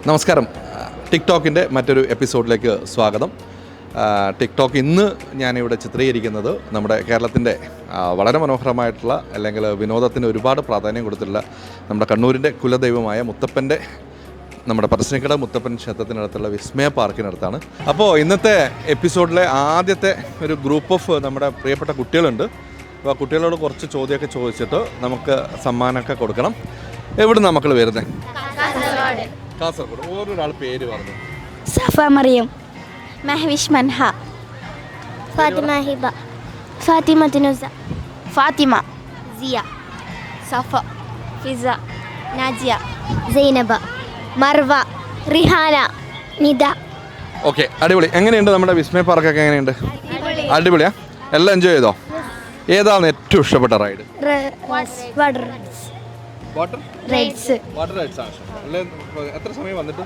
നമസ്കാരം. ടിക്ടോക്കിൻ്റെ മറ്റൊരു എപ്പിസോഡിലേക്ക് സ്വാഗതം. ടിക്ടോക്ക് ഇന്ന് ഞാനിവിടെ ചിത്രീകരിക്കുന്നത് നമ്മുടെ കേരളത്തിൻ്റെ വളരെ മനോഹരമായിട്ടുള്ള അല്ലെങ്കിൽ വിനോദത്തിന് ഒരുപാട് പ്രാധാന്യം കൊടുത്തിട്ടുള്ള നമ്മുടെ കണ്ണൂരിൻ്റെ കുലദൈവമായ മുത്തപ്പൻ്റെ നമ്മുടെ പറശ്ശിനിക്കട മുത്തപ്പൻ ക്ഷേത്രത്തിനടുത്തുള്ള വിസ്മയ പാർക്കിനടുത്താണ്. അപ്പോൾ ഇന്നത്തെ എപ്പിസോഡിലെ ആദ്യത്തെ ഒരു ഗ്രൂപ്പ് ഓഫ് നമ്മുടെ പ്രിയപ്പെട്ട കുട്ടികളുണ്ട്. അപ്പോൾ ആ കുട്ടികളോട് കുറച്ച് ചോദ്യമൊക്കെ ചോദിച്ചിട്ട് നമുക്ക് സമ്മാനമൊക്കെ കൊടുക്കണം. എവിടുന്നാണ് മക്കൾ വരുന്നത്? കാസർഗോഡ്. ഓരോരാൾ പേര് പറഞ്ഞു. സഫ മറിയം, മഹ്വിഷ് മൻഹ, ഫാത്തിമ ഹിബ, ഫാത്തിമ തുനുസ, ഫാത്തിമ, സിയ, സഫ, ഫിസ, നാജിയ, സൈനബ, മർവ, റിഹാന, നിദ. ഓക്കെ, അടിപൊളി. എങ്ങനെയുണ്ട് നമ്മുടെ വിസ്മയ പാർക്കൊക്കെ? എങ്ങനെയുണ്ട്? അടിപൊളിയാ? എല്ലാം എൻജോയ് ചെയ്തോ? ഏതാണ് ഏറ്റവും ഇഷ്ടപ്പെട്ട ride? Water rides. Water rides ആണ്. എത്ര സമയം വന്നിട്ട്?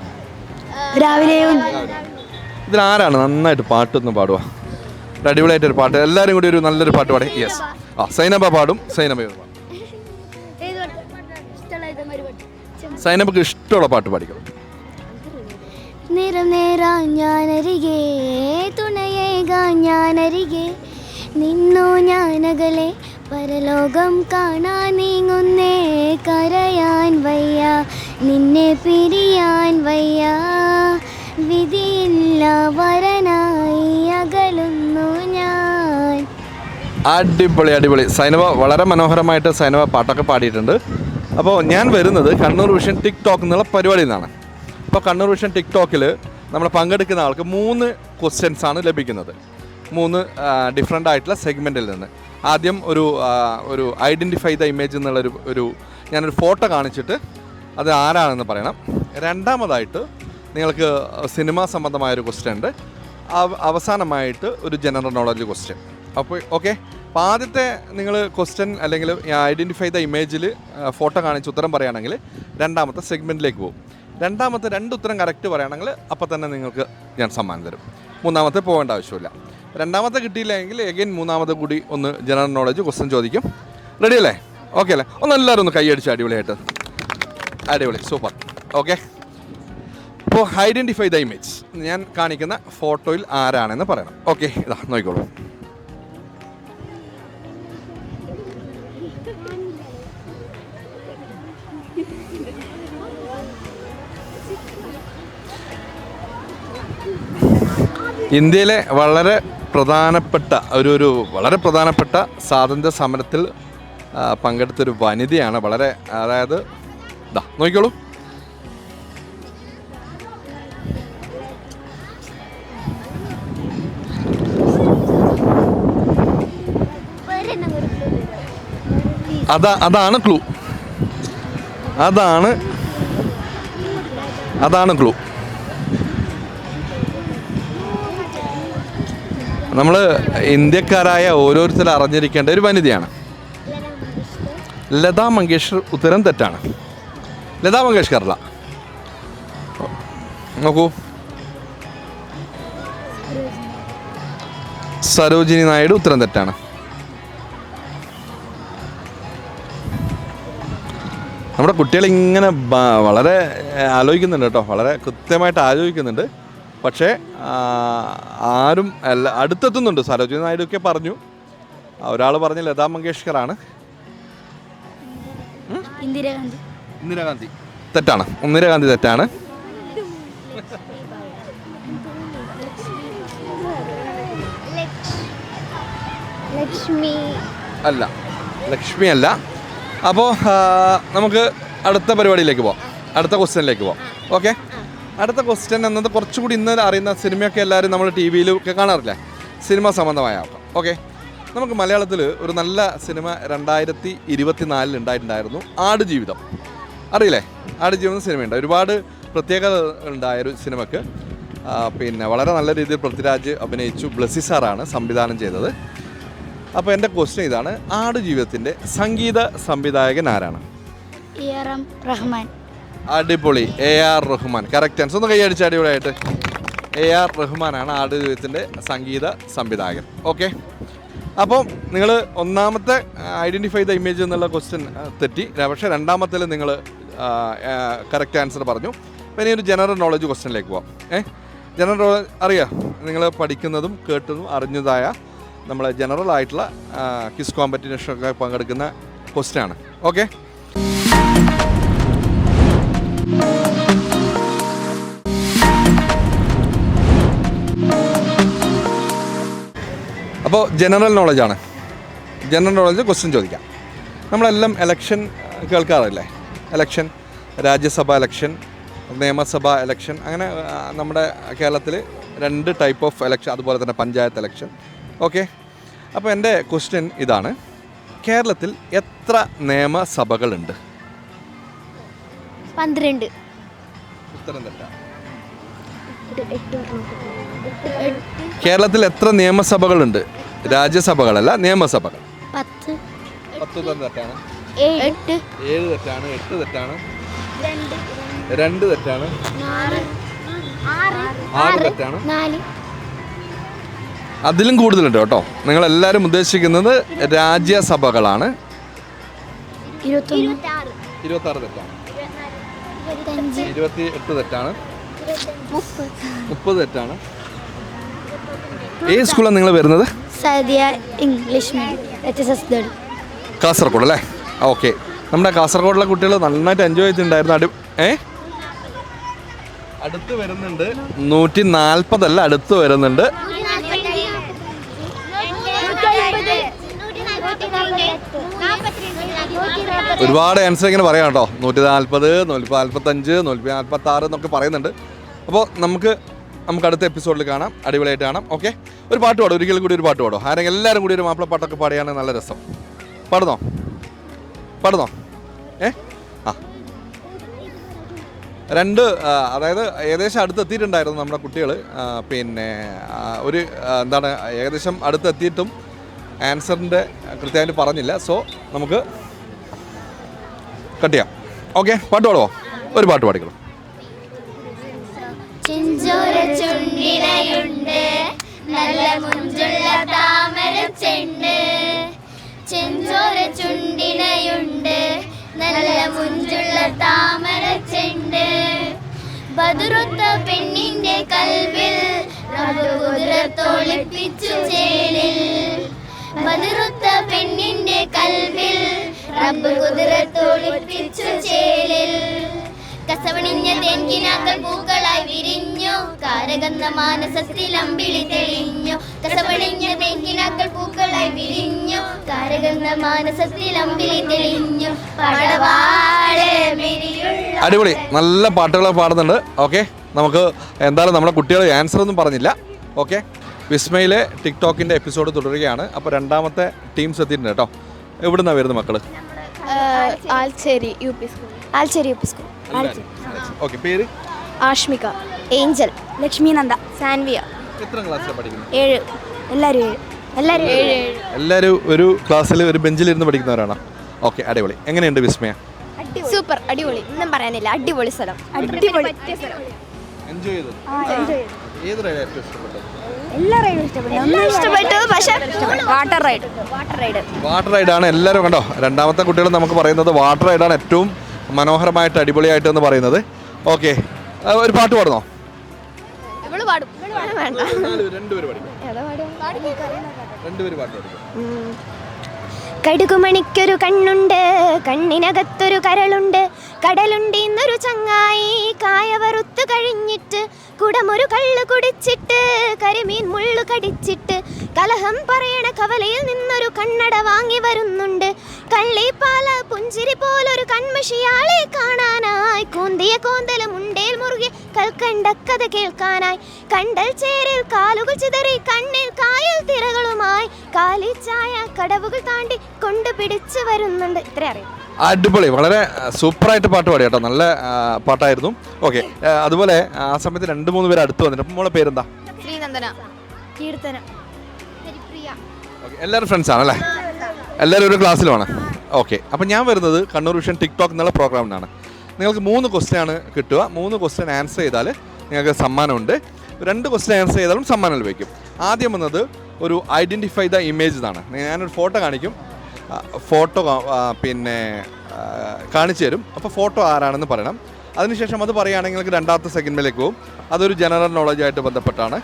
രാവിലെയും. ഇതിലാരാണ് നന്നായിട്ട് പാട്ടൊന്ന് പാടുക? ഒരു അടിപൊളിയായിട്ടൊരു പാട്ട്, എല്ലാവരും കൂടി ഒരു നല്ലൊരു പാട്ട് പാടേ. യെസ്. സൈനബ പാടും. സൈനബക്ക് ഇഷ്ടമുള്ള പാട്ട് പാടിക്കണം. നിറം നേരാ ഞാനരികെ, തുണയേകാ ഞാനരികെ, നിന്നോ ഞാനകലെ, പരലോകം കാണാൻ നീങ്ങുന്നേ, കരയാൻ വയ്യ, നിന്നെ പിരിയാൻ വയ്യ, വിധിയില്ല വരനായി അകലുന്നു ഞാൻ. അടിപൊളി അടിപൊളി. സൈനബ വളരെ മനോഹരമായിട്ട് സൈനബ പാട്ടൊക്കെ പാടിയിട്ടുണ്ട്. അപ്പോൾ ഞാൻ വരുന്നത് കണ്ണൂർ വിഷൻ ടിക്ടോക്ക് എന്നുള്ള പരിപാടിയിൽ നിന്നാണ്. അപ്പോൾ കണ്ണൂർ വിഷൻ ടിക്ടോക്കിൽ നമ്മൾ പങ്കെടുക്കുന്ന ആൾക്ക് 3 ക്വസ്റ്റ്യൻസ് ആണ് ലഭിക്കുന്നത്. 3 ഡിഫറെൻ്റ് ആയിട്ടുള്ള സെഗ്മെൻറ്റിൽ നിന്ന്. ആദ്യം ഒരു ഐഡൻറ്റിഫൈ ദ ഇമേജ് എന്നുള്ളൊരു ഞാനൊരു ഫോട്ടോ കാണിച്ചിട്ട് അത് ആരാണെന്ന് പറയണം. രണ്ടാമതായിട്ട് നിങ്ങൾക്ക് സിനിമ സംബന്ധമായൊരു ക്വസ്റ്റ്യൻ ഉണ്ട്. അവസാനമായിട്ട് ഒരു ജനറൽ നോളജ് ക്വസ്റ്റ്യൻ. അപ്പോൾ ഓക്കെ. അപ്പോൾ ആദ്യത്തെ നിങ്ങൾ ക്വസ്റ്റ്യൻ അല്ലെങ്കിൽ ഐഡൻറ്റിഫൈ ദ ഇമേജിൽ ഫോട്ടോ കാണിച്ച് ഉത്തരം പറയുകയാണെങ്കിൽ രണ്ടാമത്തെ സെഗ്മെൻറ്റിലേക്ക് പോകും. രണ്ടാമത്തെ 2 ഉത്തരം കറക്റ്റ് പറയുകയാണെങ്കിൽ അപ്പോൾ തന്നെ നിങ്ങൾക്ക് ഞാൻ സമ്മാനം തരും. മൂന്നാമത്തെ പോകേണ്ട ആവശ്യമില്ല. രണ്ടാമത്തെ കിട്ടിയില്ലെങ്കിൽ എഗെയിൻ മൂന്നാമത്തെ കൂടി ഒന്ന് ജനറൽ നോളജ് ക്വസ്റ്റ്യൻ ചോദിക്കും. റെഡി അല്ലേ? ഓക്കെ അല്ലേ? എല്ലാവരും ഒന്ന് കൈയടിച്ച് അടിപൊളിയായിട്ട്. അടിപൊളി, സൂപ്പർ. ഓക്കെ. അപ്പോൾ ഐഡൻറ്റിഫൈ ദ ഇമേജ്. ഞാൻ കാണിക്കുന്ന ഫോട്ടോയിൽ ആരാണെന്ന് പറയണം. ഓക്കെ, ഇതാ നോക്കിക്കോളൂ. ഇന്ത്യയിലെ വളരെ പ്രധാനപ്പെട്ട വളരെ പ്രധാനപ്പെട്ട സ്വാതന്ത്ര്യ സമരത്തിൽ പങ്കെടുത്തൊരു വനിതയാണ്. അതായത് ഇതാ നോക്കിക്കോളൂ. അതാണ് ക്ലൂ. അതാണ് ക്ലൂ. നമ്മൾ ഇന്ത്യക്കാരായ ഓരോരുത്തരും അറിഞ്ഞിരിക്കേണ്ട ഒരു വനിതയാണ്. ലതാ മങ്കേഷ്കർ. ഉത്തരം തെറ്റാണ്. ലതാ മങ്കേഷ്കർ അല്ല. നോക്കൂ. സരോജിനി നായിഡു. ഉത്തരം തെറ്റാണ്. നമ്മുടെ കുട്ടികൾ ഇങ്ങനെ വളരെ ആലോചിക്കുന്നുണ്ട് കേട്ടോ. വളരെ കൃത്യമായിട്ട് ആലോചിക്കുന്നുണ്ട്. പക്ഷേ ആരും അടുത്തെത്തുന്നുണ്ട്. സരോജിനി നായിഡു ഒക്കെ പറഞ്ഞു. ഒരാൾ പറഞ്ഞ ലതാ മങ്കേഷ്കറാണ്. ഇന്ദിരാഗാന്ധി തെറ്റാണ്. ഇന്ദിരാഗാന്ധി തെറ്റാണ്. ലക്ഷ്മി അല്ല. അപ്പോൾ നമുക്ക് അടുത്ത പരിപാടിയിലേക്ക് പോവാം. അടുത്ത ക്വസ്റ്റ്യനിലേക്ക് പോവാം. ഓക്കെ. അടുത്ത ക്വസ്റ്റ്യൻ എന്നത് കുറച്ചുകൂടി ഇന്ന് അറിയുന്ന സിനിമയൊക്കെ എല്ലാവരും നമ്മൾ ടി വിയിലൊക്കെ കാണാറില്ലേ? സിനിമ സംബന്ധമായ ആക്കാം. ഓക്കെ. നമുക്ക് മലയാളത്തിൽ ഒരു നല്ല സിനിമ 2024 ഉണ്ടായിട്ടുണ്ടായിരുന്നു. ആടുജീവിതം. അറിയില്ലേ? ആടുജീവിതം സിനിമയുണ്ട്. ഒരുപാട് പ്രത്യേകത ഉണ്ടായൊരു സിനിമയ്ക്ക് പിന്നെ വളരെ നല്ല രീതിയിൽ പൃഥ്വിരാജ് അഭിനയിച്ചു. ബ്ലസ്സി സാറാണ് സംവിധാനം ചെയ്തത്. അപ്പോൾ എൻ്റെ ക്വസ്റ്റ്യൻ ഇതാണ്. ആടുജീവിതത്തിൻ്റെ സംഗീത സംവിധായകൻ ആരാണ്? റഹ്മാൻ. അടിപൊളി. AR റഹ്മാൻ. Correct answer. ഒന്ന് കൈയടിച്ച് അടിപൊളിയായിട്ട്. AR റഹ്മാനാണ് ആടുജീവിതത്തിൻ്റെ സംഗീത സംവിധായകൻ. ഓക്കെ. അപ്പോൾ നിങ്ങൾ ഒന്നാമത്തെ ഐഡൻറ്റിഫൈ ദ ഇമേജ് എന്നുള്ള ക്വസ്റ്റ്യൻ തെറ്റി. പക്ഷേ രണ്ടാമത്തേൽ നിങ്ങൾ കറക്റ്റ് ആൻസർ പറഞ്ഞു. ഇനി ഒരു ജനറൽ നോളജ് ക്വസ്റ്റ്യനിലേക്ക് പോവാം. ജനറൽ നോളജ് അറിയാം, നിങ്ങൾ പഠിക്കുന്നതും കേട്ടതും അറിഞ്ഞതായ നമ്മൾ ജനറൽ ആയിട്ടുള്ള ക്വിസ് കോമ്പറ്റീഷനൊക്കെ പങ്കെടുക്കുന്ന ക്വസ്റ്റ്യനാണ്. ഓക്കെ, അപ്പോൾ ജനറൽ നോളജാണ്. ജനറൽ നോളജ് ക്വസ്റ്റ്യൻ ചോദിക്കാം. നമ്മളെല്ലാം എലക്ഷൻ കേൾക്കാറില്ലേ? എലക്ഷൻ, രാജ്യസഭ എലക്ഷൻ, നിയമസഭ എലക്ഷൻ, അങ്ങനെ നമ്മുടെ കേരളത്തിൽ 2 ടൈപ്പ് ഓഫ് എലക്ഷൻ, അതുപോലെ തന്നെ പഞ്ചായത്ത് എലക്ഷൻ. ഓക്കെ, അപ്പോൾ എൻ്റെ ക്വസ്റ്റ്യൻ ഇതാണ്: കേരളത്തിൽ എത്ര നിയമസഭകളുണ്ട്? 12. ഉത്തരം തെറ്റാണ്. കേരളത്തിൽ എത്ര നിയമസഭകളുണ്ട്? രാജ്യസഭകളല്ല, നിയമസഭകൾ. 10. 10 ഉത്തരം തെറ്റാണ്. 8. 7 തെറ്റാണ്. 8 തെറ്റാണ്. 2 തെറ്റാണ്. 6 തെറ്റാണ്. 4. അതിലും കൂടുതലുണ്ട് കേട്ടോ. നിങ്ങളെല്ലാവരും ഉദ്ദേശിക്കുന്നത് രാജ്യസഭകളാണ്. 21. 26 തെറ്റാണ്. 25. 28 തെറ്റാണ്. 30. 30 തെറ്റാണ്. ഏത് സ്കൂളാണ് നിങ്ങൾ വരുന്നത്? സദിയ ഇംഗ്ലീഷ് മീഡിയം, HSS ദളി. കാസർഗോഡ് അല്ലേ? ഓക്കെ, നമ്മുടെ കാസർഗോഡിലെ കുട്ടികൾ നന്നായിട്ട് എൻജോയ് ചെയ്തിട്ടുണ്ടായിരുന്നു. അടുത്ത് വരുന്നുണ്ട് 140 അല്ല, അടുത്ത് വരുന്നുണ്ട്. ഒരുപാട് ആൻസർ ഇങ്ങനെ പറയാം കേട്ടോ. 140, 145, 146 എന്നൊക്കെ പറയുന്നുണ്ട്. അപ്പോൾ നമുക്ക് അടുത്ത എപ്പിസോഡിൽ കാണാം. അടിപൊളിയായിട്ട് കാണാം. ഓക്കെ, ഒരു പാട്ട് പാടും, ഒരിക്കലും കൂടി ഒരു പാട്ട് പാടും. ആരെങ്കിലും എല്ലാവരും കൂടി ഒരു മാപ്പിളപ്പാട്ടൊക്കെ പാടിയാണ് നല്ല രസം. പാടുന്നോ? ആ, 2 അതായത് ഏകദേശം അടുത്തെത്തിയിട്ടുണ്ടായിരുന്നു നമ്മുടെ കുട്ടികൾ. പിന്നെ ഒരു എന്താണ്, ഏകദേശം അടുത്തെത്തിയിട്ടും ആൻസറിൻ്റെ കൃത്യമായിട്ട് പറഞ്ഞില്ല. സോ നമുക്ക് കട്ട് ചെയ്യാം. ഓക്കെ, പാട്ട് പാടുമോ? ഒരു പാട്ട് പാടിക്കണം. ചെഞ്ചോര ചുണ്ടിനയുണ്ട് നല്ല മുഞ്ചുള്ള താമര ചെണ്ട്. ചെഞ്ചോര ചുണ്ടിനയുണ്ട് നല്ല മുഞ്ചുള്ള താമര ചെണ്ട്. ബദുറുത്ത പെണ്ണിന്റെ കൽവിൽ റബ്ബ് കുതിരത്തൊളിപ്പിച്ചു ചേലിൽ. ബദുറുത്ത പെണ്ണിന്റെ കൽവിൽ റബ്ബ് കുതിരത്തൊളിപ്പിച്ചു ചേലിൽ. കസവണിഞ്ഞ തേൻകിനാക്കൾ പൂക്കളായി വിരിഞ്ഞു, കാരകന്ന മാനസത്തിൽ അമ്പിളി തെളിഞ്ഞു. കസവണിഞ്ഞ തേൻകിനാക്കൾ പൂക്കളായി വിരിഞ്ഞു, കാരകന്ന മാനസത്തിൽ അമ്പിളി തെളിഞ്ഞു. അടിപൊളി, നല്ല പാട്ടുകൾ പാടുന്നുണ്ട്. ഓക്കെ, നമുക്ക് എന്തായാലും നമ്മുടെ കുട്ടികൾ ആൻസർ ഒന്നും പറഞ്ഞില്ല. ഓക്കെ, വിസ്മയിലെ ടിക്ടോക്കിൻ്റെ എപ്പിസോഡ് തുടരുകയാണ്. അപ്പോൾ 2ാമത്തെ ടീംസ് എത്തിയിട്ടുണ്ട് കേട്ടോ. എവിടുന്നാണ് വരുന്നത് മക്കൾ? ആൽച്ചേരി യു പി സ്കൂൾ. ഓക്കെ, പേര്? ആഷ്മിക, ഏഞ്ചൽ, ലക്ഷ്മി നന്ദ, സാൻവിയ. എത്ര ക്ലാസ്സിലാണ് പഠിക്കുന്നത്? 7. എല്ലാവരും 7. എല്ലാവരും ഒരു ക്ലാസ്സിൽ ഒരു ബെഞ്ചിലിരുന്ന് പഠിക്കുന്നവരാണോ? ഓക്കെ, അടിപൊളി. എങ്ങനെയുണ്ട് വിസ്മയ? സൂപ്പർ, അടിപൊളി, ഒന്നും പറയാനില്ല. അടിപൊളി സ്ഥലം, അടിപൊളി. എൻജോയ് ചെയ്തു? ഏത് റൈഡ് ഏറ്റവും ഇഷ്ടപ്പെട്ടത്? എല്ലാ റൈഡും ഇഷ്ടപ്പെട്ടു. പക്ഷേ വാട്ടർ റൈഡാണ് എല്ലാവരും. കണ്ടോ, 2ാമത്തെ കുട്ടികൾ നമുക്ക് പറയുന്നത് വാട്ടർ റൈഡാണ് ഏറ്റവും മനോഹരമായിട്ട് അടിപൊളിയായിട്ട് എന്ന് പറയുന്നത്. ഓക്കെ, ഒരു പാട്ട് പാടുന്നോ? കടുകുമണിക്കൊരു കണ്ണുണ്ട്, കണ്ണിനകത്തൊരു കരളുണ്ട്, കടലുണ്ട് ഇന്നൊരു ചങ്ങായി, കായ വറുത്ത് കഴിഞ്ഞിട്ട് കുടമൊരു കള്ളു കുടിച്ചിട്ട്, കരിമീൻ മുള്ളു കടിച്ചിട്ട്, കലഹം പറയണ കവലയിൽ നിന്നൊരു കണ്ണട വാങ്ങി വരുന്നുണ്ട്, കള്ളിപ്പാല പുഞ്ചിരി പോലൊരു കൺമഷിയാളെ കാണാനായി, കൂന്തിയ കോന്തല മുണ്ടേൽ മുറുകെ കൽക്കണ്ട കഥ കേൾക്കാനായി, കണ്ടൽ ചേരിൽ കാലുകൾ ചിതറി കണ്ണിൽ കായൽ തിരകളുമായി, കാലിച്ചായ കടവുകൾ താണ്ടി കൊണ്ടുപിടിച്ചു വരുന്നുണ്ട്. ഇത്ര അറിയാം. അടിപൊളി, വളരെ സൂപ്പറായിട്ട് പാട്ട് പാടി കേട്ടോ. നല്ല പാട്ടായിരുന്നു. ഓക്കെ, അതുപോലെ ആ സമയത്ത് 2-3 പേര് അടുത്ത് വന്നിട്ട്. അപ്പം മോളെ പേരെന്താ? ശ്രീനന്ദന, കീർത്തന. ഓക്കെ, എല്ലാവരും ഫ്രണ്ട്സ് ആണല്ലേ? എല്ലാവരും ഒരു ക്ലാസ്സിലുമാണ്. ഓക്കെ, അപ്പം ഞാൻ വരുന്നത് കണ്ണൂർ വിഷൻ ടിക്ടോക്ക് എന്നുള്ള പ്രോഗ്രാമിനാണ്. നിങ്ങൾക്ക് 3 ക്വസ്റ്റ്യനാണ് കിട്ടുക. 3 ക്വസ്റ്റ്യൻ ആൻസർ ചെയ്താൽ നിങ്ങൾക്ക് സമ്മാനമുണ്ട്. 2 ക്വസ്റ്റ്യൻ ആൻസർ ചെയ്താലും സമ്മാനം ലഭിക്കും. ആദ്യം വന്നത് ഒരു ഐഡൻറ്റിഫൈ ദ ഇമേജ് എന്നാണ്. ഞാനൊരു ഫോട്ടോ കാണിക്കും, ഫോട്ടോ പിന്നെ കാണിച്ചു തരും. അപ്പോൾ ഫോട്ടോ ആരാണെന്ന് പറയണം. അതിനുശേഷം അത് പറയുകയാണെങ്കിൽ നിങ്ങൾക്ക് രണ്ടാമത്തെ സെഗ്മെൻറ്റിലേക്ക് പോകും. അതൊരു ജനറൽ നോളജായിട്ട് ബന്ധപ്പെട്ടാണ്.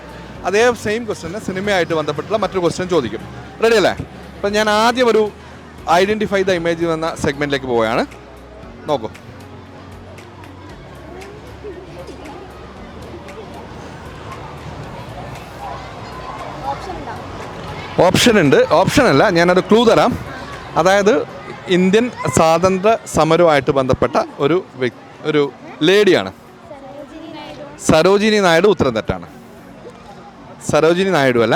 അതേ സെയിം ക്വസ്റ്റ്യന് സിനിമയായിട്ട് ബന്ധപ്പെട്ടുള്ള മറ്റൊരു ക്വസ്റ്റ്യൻ ചോദിക്കും. റെഡി അല്ലേ? അപ്പം ഞാൻ ആദ്യം ഒരു ഐഡൻറ്റിഫൈ ദ ഇമേജ് എന്ന സെഗ്മെൻറ്റിലേക്ക് പോവുകയാണ്. നോക്കൂ. ഓപ്ഷൻ ഉണ്ട്. ഓപ്ഷനല്ല, ഞാനൊരു ക്ലൂ തരാം. അതായത് ഇന്ത്യൻ സ്വാതന്ത്ര്യ സമരവുമായിട്ട് ബന്ധപ്പെട്ട ഒരു ലേഡിയാണ്. സരോജിനി നായിഡു. ഉത്തരം തെറ്റാണ്. സരോജിനി നായിഡു അല്ല.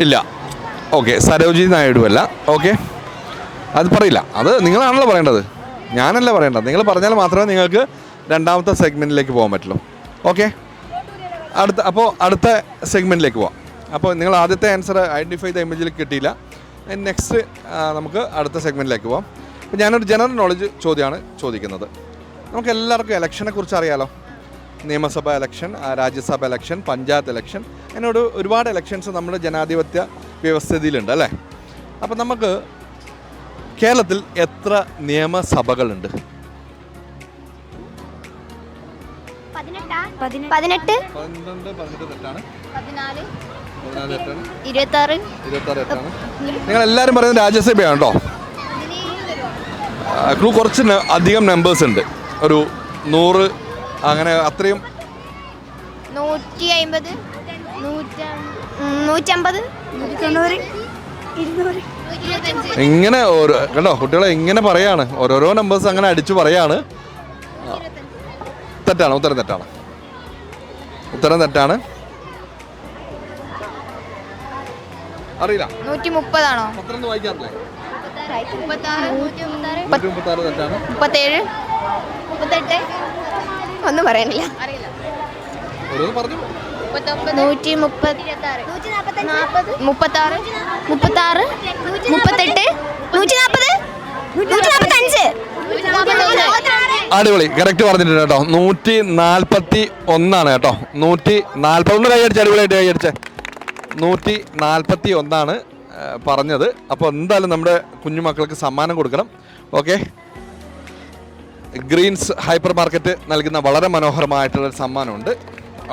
ഇല്ല. ഓക്കെ, സരോജിനി നായിഡു അല്ല. ഓക്കെ, അത് പറയില്ല. അത് നിങ്ങളാണല്ലോ പറയേണ്ടത്, ഞാനല്ല പറയേണ്ടത്. നിങ്ങൾ പറഞ്ഞാൽ മാത്രമേ നിങ്ങൾക്ക് രണ്ടാമത്തെ സെഗ്മെൻറ്റിലേക്ക് പോകാൻ പറ്റുള്ളൂ. ഓക്കെ, അടുത്ത സെഗ്മെൻറ്റിലേക്ക് പോവാം. അപ്പോൾ നിങ്ങൾ ആദ്യത്തെ ആൻസർ ഐഡൻറ്റിഫൈ ദ ഇമേജിൽ കിട്ടിയില്ല. നെക്സ്റ്റ് നമുക്ക് അടുത്ത സെഗ്മെൻറ്റിലേക്ക് പോവാം. അപ്പോൾ ഞാനൊരു ജനറൽ നോളജ് ചോദ്യമാണ് ചോദിക്കുന്നത്. നമുക്ക് എല്ലാവർക്കും ഇലക്ഷനെ കുറിച്ച് അറിയാലോ. നിയമസഭ election, Rajya Sabha election, panchayat election, അതിനോട് ഒരുപാട് ഇലക്ഷൻസ് നമ്മുടെ ജനാധിപത്യ വ്യവസ്ഥിതിയിലുണ്ട് അല്ലേ? അപ്പം നമുക്ക് കേരളത്തിൽ എത്ര നിയമസഭകളുണ്ട്? 18. നിങ്ങൾ എല്ലാവരും പറയുന്നത് രാജ്യസഭയാണ് കേട്ടോ. കുറച്ച് അധികം നമ്പേഴ്സ് ഉണ്ട്. ഒരു 100 അങ്ങനെ അത്രയും. 150, 150, 190, 200. ഇങ്ങനെ കണ്ടോ കുട്ടികളെ ഇങ്ങനെ പറയാണ്, ഓരോരോ നമ്പേഴ്സ് അങ്ങനെ അടിച്ചു പറയാണ്. തെറ്റാണ്. ഉത്തരം തെറ്റാണ്. ഉത്തരം തെറ്റാണ്. അറിയില്ല. 130 ആണോ? പത്രം വായിക്കാറില്ലേ? 36, 136 തെറ്റാണ്. 37, 38 ഒന്നും പറയാനില്ല. ഓരോന്ന് പറഞ്ഞു. 130, 36, 36, 38, 140, 145. അടിപൊളി, കറക്റ്റ് പറഞ്ഞിട്ടുണ്ട് കേട്ടോ. 141 കേട്ടോ. 141 കൈയടിച്ച്, അടിപൊളിയായിട്ട് കൈയടിച്ച്. 141 പറഞ്ഞത്. അപ്പോൾ എന്തായാലും നമ്മുടെ കുഞ്ഞുമക്കൾക്ക് സമ്മാനം കൊടുക്കണം. ഓക്കെ, ഗ്രീൻസ് ഹൈപ്പർ മാർക്കറ്റ് നൽകുന്ന വളരെ മനോഹരമായിട്ടുള്ളൊരു സമ്മാനമുണ്ട്.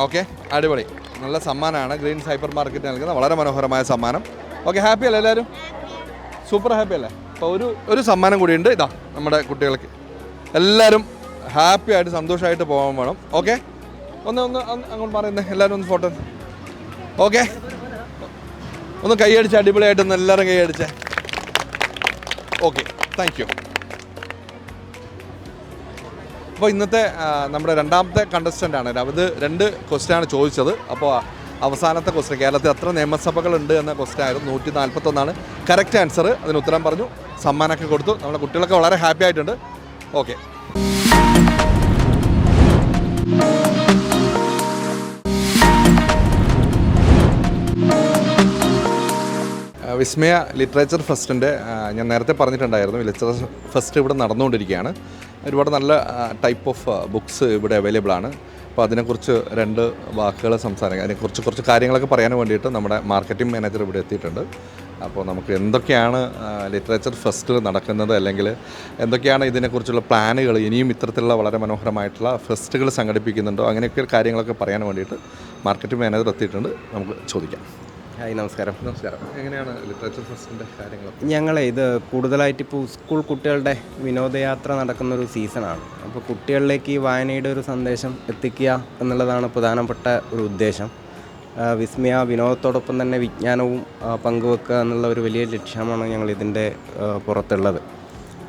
ഓക്കെ, അടിപൊളി, നല്ല സമ്മാനമാണ് ഗ്രീൻസ് ഹൈപ്പർ മാർക്കറ്റ് നൽകുന്ന വളരെ മനോഹരമായ സമ്മാനം. ഓക്കെ, ഹാപ്പി അല്ലേ എല്ലാവരും? സൂപ്പർ ഹാപ്പി അല്ലേ? അപ്പോൾ ഒരു സമ്മാനം കൂടിയുണ്ട്. ഇതാ നമ്മുടെ കുട്ടികൾക്ക് എല്ലാവരും ഹാപ്പി ആയിട്ട് സന്തോഷമായിട്ട് പോകാൻ വേണം. ഓക്കെ, ഒന്ന് അങ്ങോട്ട് പറയുന്നത് എല്ലാവരും ഒന്ന് ഫോട്ടോ. ഓക്കെ, ഒന്ന് കൈയടിച്ച് അടിപൊളിയായിട്ടൊന്ന് എല്ലാവരും കൈയടിച്ചേ. Okay, thank you. അപ്പോൾ ഇന്നത്തെ നമ്മുടെ രണ്ടാമത്തെ കണ്ടസ്റ്റൻ്റ് ആണ്. അത് 2 ക്വസ്റ്റ്യനാണ് ചോദിച്ചത്. അപ്പോൾ അവസാനത്തെ ക്വസ്റ്റ്യൻ കേരളത്തിൽ എത്ര നിയമസഭകളുണ്ട് എന്ന ക്വസ്റ്റ്യൻ ആയിരുന്നു. 141 കറക്റ്റ് ആൻസർ. അതിന് ഉത്തരം പറഞ്ഞു, സമ്മാനമൊക്കെ കൊടുത്തു. നമ്മുടെ കുട്ടികളൊക്കെ വളരെ ഹാപ്പി ആയിട്ടുണ്ട്. ഓക്കെ, വിസ്മയ ലിറ്ററേച്ചർ ഫെസ്റ്റിൻ്റെ ഞാൻ നേരത്തെ പറഞ്ഞിട്ടുണ്ടായിരുന്നു, ലിറ്ററേച്ചർ ഫെസ്റ്റ് ഇവിടെ നടന്നുകൊണ്ടിരിക്കുകയാണ്. ഒരുപാട് നല്ല ടൈപ്പ് ഓഫ് ബുക്സ് ഇവിടെ അവൈലബിൾ ആണ്. അപ്പോൾ അതിനെക്കുറിച്ച് 2 വാക്കുകൾ സംസാരിക്കാം. അതിനെക്കുറിച്ച് കുറച്ച് കാര്യങ്ങളൊക്കെ പറയാൻ വേണ്ടിയിട്ട് നമ്മുടെ മാർക്കറ്റിംഗ് മാനേജർ ഇവിടെ എത്തിയിട്ടുണ്ട്. അപ്പോൾ നമുക്ക് എന്തൊക്കെയാണ് ലിറ്ററേച്ചർ ഫെസ്റ്റിൽ നടക്കുന്നത്, അല്ലെങ്കിൽ എന്തൊക്കെയാണ് ഇതിനെക്കുറിച്ചുള്ള പ്ലാനുകൾ, ഇനിയും ഇത്തരത്തിലുള്ള വളരെ മനോഹരമായിട്ടുള്ള ഫെസ്റ്റുകൾ സംഘടിപ്പിക്കുന്നുണ്ടോ, അങ്ങനെയൊക്കെ കാര്യങ്ങളൊക്കെ പറയാൻ വേണ്ടിയിട്ട് മാർക്കറ്റിംഗ് മാനേജർ എത്തിയിട്ടുണ്ട്. നമുക്ക് ചോദിക്കാം. ഹായ്, നമസ്കാരം. എങ്ങനെയാണ് ലിറ്ററേച്ചർ ഫെസ്റ്റിൻ്റെ കാര്യങ്ങളൊക്കെ? ഇത് കൂടുതലായിട്ട് ഇപ്പോൾ സ്കൂൾ കുട്ടികളുടെ വിനോദയാത്ര നടക്കുന്നൊരു സീസണാണ്. അപ്പോൾ കുട്ടികളിലേക്ക് ഈ വായനയുടെ ഒരു സന്ദേശം എത്തിക്കുക എന്നുള്ളതാണ് പ്രധാനപ്പെട്ട ഒരു ഉദ്ദേശം. വിസ്മയ വിനോദത്തോടൊപ്പം തന്നെ വിജ്ഞാനവും പങ്കുവെക്കുക എന്നുള്ള ഒരു വലിയ ലക്ഷ്യമാണ് ഞങ്ങൾ ഇതിൻ്റെ പുറത്തുള്ളത്.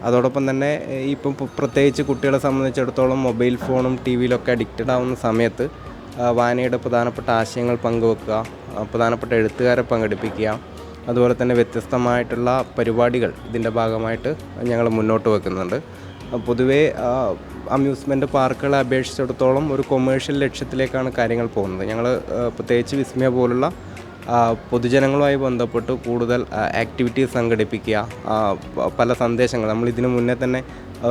അതോടൊപ്പം തന്നെ ഇപ്പം പ്രത്യേകിച്ച് കുട്ടികളെ സംബന്ധിച്ചിടത്തോളം മൊബൈൽ ഫോണും ടി വിയിലൊക്കെ അഡിക്റ്റഡ് ആവുന്ന സമയത്ത് വായനയുടെ പ്രധാനപ്പെട്ട ആശയങ്ങൾ പങ്കുവെക്കുക, പ്രധാനപ്പെട്ട എഴുത്തുകാരെ പങ്കെടുപ്പിക്കുക, അതുപോലെ തന്നെ വ്യത്യസ്തമായിട്ടുള്ള പരിപാടികൾ ഇതിൻ്റെ ഭാഗമായിട്ട് ഞങ്ങൾ മുന്നോട്ട് വെക്കുന്നുണ്ട്. പൊതുവേ അമ്യൂസ്മെൻറ്റ് പാർക്കുകളെ അപേക്ഷിച്ചിടത്തോളം ഒരു കൊമേഴ്ഷ്യൽ ലക്ഷ്യത്തിലേക്കാണ് കാര്യങ്ങൾ പോകുന്നത്. ഞങ്ങൾ പ്രത്യേകിച്ച് വിസ്മയ പോലുള്ള പൊതുജനങ്ങളുമായി ബന്ധപ്പെട്ട് കൂടുതൽ ആക്ടിവിറ്റീസ് സംഘടിപ്പിക്കുക, പല സന്ദേശങ്ങൾ നമ്മൾ ഇതിനു മുന്നേ തന്നെ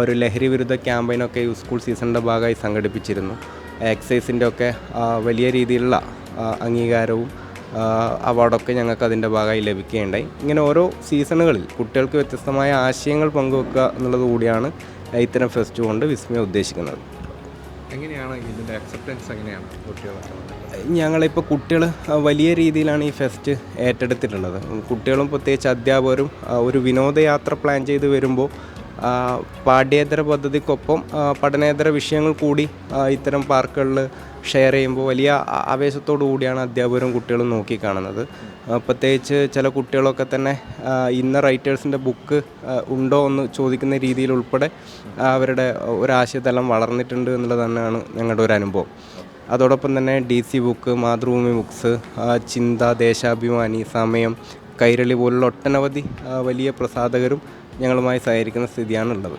ഒരു ലഹരി വിരുദ്ധ ക്യാമ്പയിനൊക്കെ സ്കൂൾ സീസണിൻ്റെ ഭാഗമായി സംഘടിപ്പിച്ചിരുന്നു. എക്സൈസിൻ്റെ ഒക്കെ വലിയ രീതിയിലുള്ള അംഗീകാരവും അവാർഡൊക്കെ ഞങ്ങൾക്ക് അതിൻ്റെ ഭാഗമായി ലഭിക്കുകയുണ്ടായി. ഇങ്ങനെ ഓരോ സീസണുകളിൽ കുട്ടികൾക്ക് വ്യത്യസ്തമായ ആശയങ്ങൾ പങ്കുവെക്കുക എന്നുള്ളത് കൂടിയാണ് ഇത്തരം ഫെസ്റ്റ് കൊണ്ട് വിസ്മയ ഉദ്ദേശിക്കുന്നത്. എങ്ങനെയാണ് ഇതിൻ്റെ അക്സെപ്റ്റൻസ് എങ്ങനെയാണ് കുട്ടികളൊക്കെ? ഞങ്ങളിപ്പോൾ കുട്ടികൾ വലിയ രീതിയിലാണ് ഈ ഫെസ്റ്റ് ഏറ്റെടുത്തിട്ടുള്ളത്. കുട്ടികളും പ്രത്യേകിച്ച് അധ്യാപകരും ഒരു വിനോദയാത്ര പ്ലാൻ ചെയ്ത് വരുമ്പോൾ പാഠ്യേതര പദ്ധതിക്കൊപ്പം പഠനേതര വിഷയങ്ങൾ കൂടി ഇത്തരം പാർക്കുകളിൽ ഷെയർ ചെയ്യുമ്പോൾ വലിയ ആവേശത്തോടു കൂടിയാണ് അധ്യാപകരും കുട്ടികളും നോക്കിക്കാണുന്നത്. പ്രത്യേകിച്ച് ചില കുട്ടികളൊക്കെ തന്നെ ഇന്ന റൈറ്റേഴ്സിൻ്റെ ബുക്ക് ഉണ്ടോ എന്ന് ചോദിക്കുന്ന രീതിയിൽ ഉൾപ്പെടെ അവരുടെ ഒരാശയതലം വളർന്നിട്ടുണ്ട് എന്നുള്ളത് തന്നെയാണ് ഞങ്ങളുടെ ഒരു അനുഭവം. അതോടൊപ്പം തന്നെ DC ബുക്ക്, മാതൃഭൂമി ബുക്സ്, ചിന്ത, ദേശാഭിമാനി, സമയം, കൈരളി പോലുള്ള ഒട്ടനവധി വലിയ പ്രസാധകരും ഞങ്ങളുമായി സഹകരിക്കുന്ന സ്ഥിതിയാണുള്ളത്.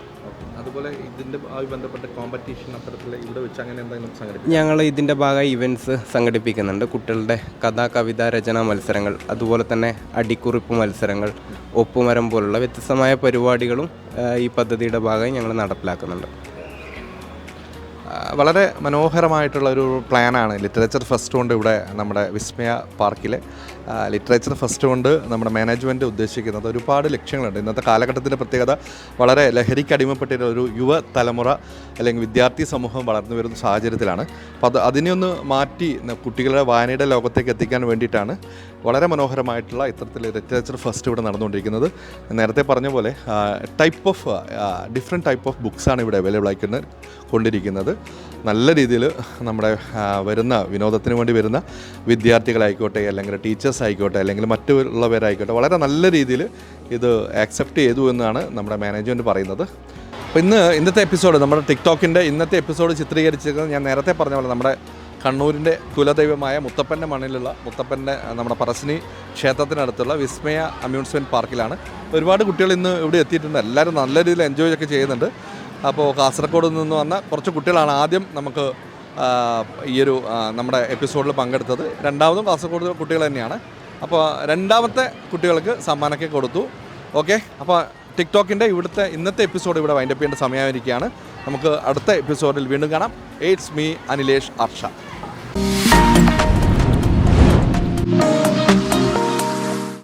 അതുപോലെ ഇതിൻ്റെ ബന്ധപ്പെട്ട കോമ്പറ്റീഷൻ അത്തരത്തിൽ ഇവിടെ വെച്ച് അങ്ങനെ എന്തെങ്കിലും സംഘടിപ്പിക്കും? ഞങ്ങൾ ഇതിൻ്റെ ഭാഗമായി ഇവൻറ്റ്സ് സംഘടിപ്പിക്കുന്നുണ്ട്. കുട്ടികളുടെ കഥാ, കവിത, രചനാ മത്സരങ്ങൾ, അതുപോലെ തന്നെ അടിക്കുറിപ്പ് മത്സരങ്ങൾ, ഒപ്പുമരം പോലുള്ള വ്യത്യസ്തമായ പരിപാടികളും ഈ പദ്ധതിയുടെ ഭാഗമായി ഞങ്ങൾ നടപ്പിലാക്കുന്നുണ്ട്. വളരെ മനോഹരമായിട്ടുള്ള ഒരു പ്ലാനാണ് ലിറ്ററേച്ചർ ഫെസ്റ്റ് കൊണ്ട് ഇവിടെ നമ്മുടെ വിസ്മയ പാർക്കിലെ ലിറ്ററേച്ചർ ഫെസ്റ്റ് കൊണ്ട് നമ്മുടെ മാനേജ്മെൻറ്റ് ഉദ്ദേശിക്കുന്നത്. ഒരുപാട് ലക്ഷ്യങ്ങളുണ്ട്. ഇന്നത്തെ കാലഘട്ടത്തിൻ്റെ പ്രത്യേകത വളരെ ലഹരിക്ക് അടിമപ്പെട്ടിട്ടുള്ള ഒരു യുവ തലമുറ അല്ലെങ്കിൽ വിദ്യാർത്ഥി സമൂഹം വളർന്നു വരുന്ന സാഹചര്യത്തിലാണ്. അപ്പോൾ അതിനെയൊന്ന് മാറ്റി കുട്ടികളുടെ വായനയുടെ ലോകത്തേക്ക് എത്തിക്കാൻ വേണ്ടിയിട്ടാണ് വളരെ മനോഹരമായിട്ടുള്ള ഇത്തരത്തിൽ ലിറ്ററേച്ചർ ഫെസ്റ്റ് ഇവിടെ നടന്നുകൊണ്ടിരിക്കുന്നത്. നേരത്തെ പറഞ്ഞ പോലെ ഡിഫറെൻറ്റ് ടൈപ്പ് ഓഫ് ബുക്സാണ് ഇവിടെ അവൈലബിൾ കൊണ്ടിരിക്കുന്നത്. നല്ല രീതിയിൽ നമ്മുടെ വരുന്ന വിനോദത്തിന് വേണ്ടി വരുന്ന വിദ്യാർത്ഥികളായിക്കോട്ടെ, അല്ലെങ്കിൽ ടീച്ചേഴ്സ് ആയിക്കോട്ടെ, അല്ലെങ്കിൽ മറ്റുള്ളവരായിക്കോട്ടെ, വളരെ നല്ല രീതിയിൽ ഇത് ആക്സെപ്റ്റ് ചെയ്തു എന്നാണ് നമ്മുടെ മാനേജ്മെൻറ്റ് പറയുന്നത്. അപ്പോൾ ഇന്നത്തെ എപ്പിസോഡ്, നമ്മുടെ ടിക്ടോക്കിൻ്റെ ഇന്നത്തെ എപ്പിസോഡ് ചിത്രീകരിച്ചിരിക്കുന്നത് ഞാൻ നേരത്തെ പറഞ്ഞ പോലെ നമ്മുടെ കണ്ണൂരിൻ്റെ കുലദൈവമായ മുത്തപ്പൻ്റെ മണ്ണിലുള്ള മുത്തപ്പൻ്റെ നമ്മുടെ പറശ്ശിനി ക്ഷേത്രത്തിനടുത്തുള്ള വിസ്മയ അമ്യൂസ്മെൻറ്റ് പാർക്കിലാണ്. ഒരുപാട് കുട്ടികൾ ഇന്ന് ഇവിടെ എത്തിയിട്ടുണ്ട്. എല്ലാവരും നല്ല രീതിയിൽ എൻജോയ് ഒക്കെ ചെയ്യുന്നുണ്ട്. അപ്പോൾ കാസർഗോഡ് നിന്ന് വന്ന കുറച്ച് കുട്ടികളാണ് ആദ്യം നമുക്ക് ഈ ഒരു നമ്മുടെ എപ്പിസോഡിൽ പങ്കെടുത്തത്. രണ്ടാമതും കാസർഗോഡ് കുട്ടികൾ തന്നെയാണ്. അപ്പോൾ രണ്ടാമത്തെ കുട്ടികൾക്ക് സമ്മാനമൊക്കെ കൊടുത്തു. ഓക്കെ, അപ്പോൾ ടിക്ടോക്കിൻ്റെ ഇന്നത്തെ എപ്പിസോഡ് ഇവിടെ വൈൻഡപ്പ് ചെയ്യേണ്ട സമയമായിരിക്കുകയാണ്. നമുക്ക് അടുത്ത എപ്പിസോഡിൽ വീണ്ടും കാണാം. It's me Anilesh Arsha.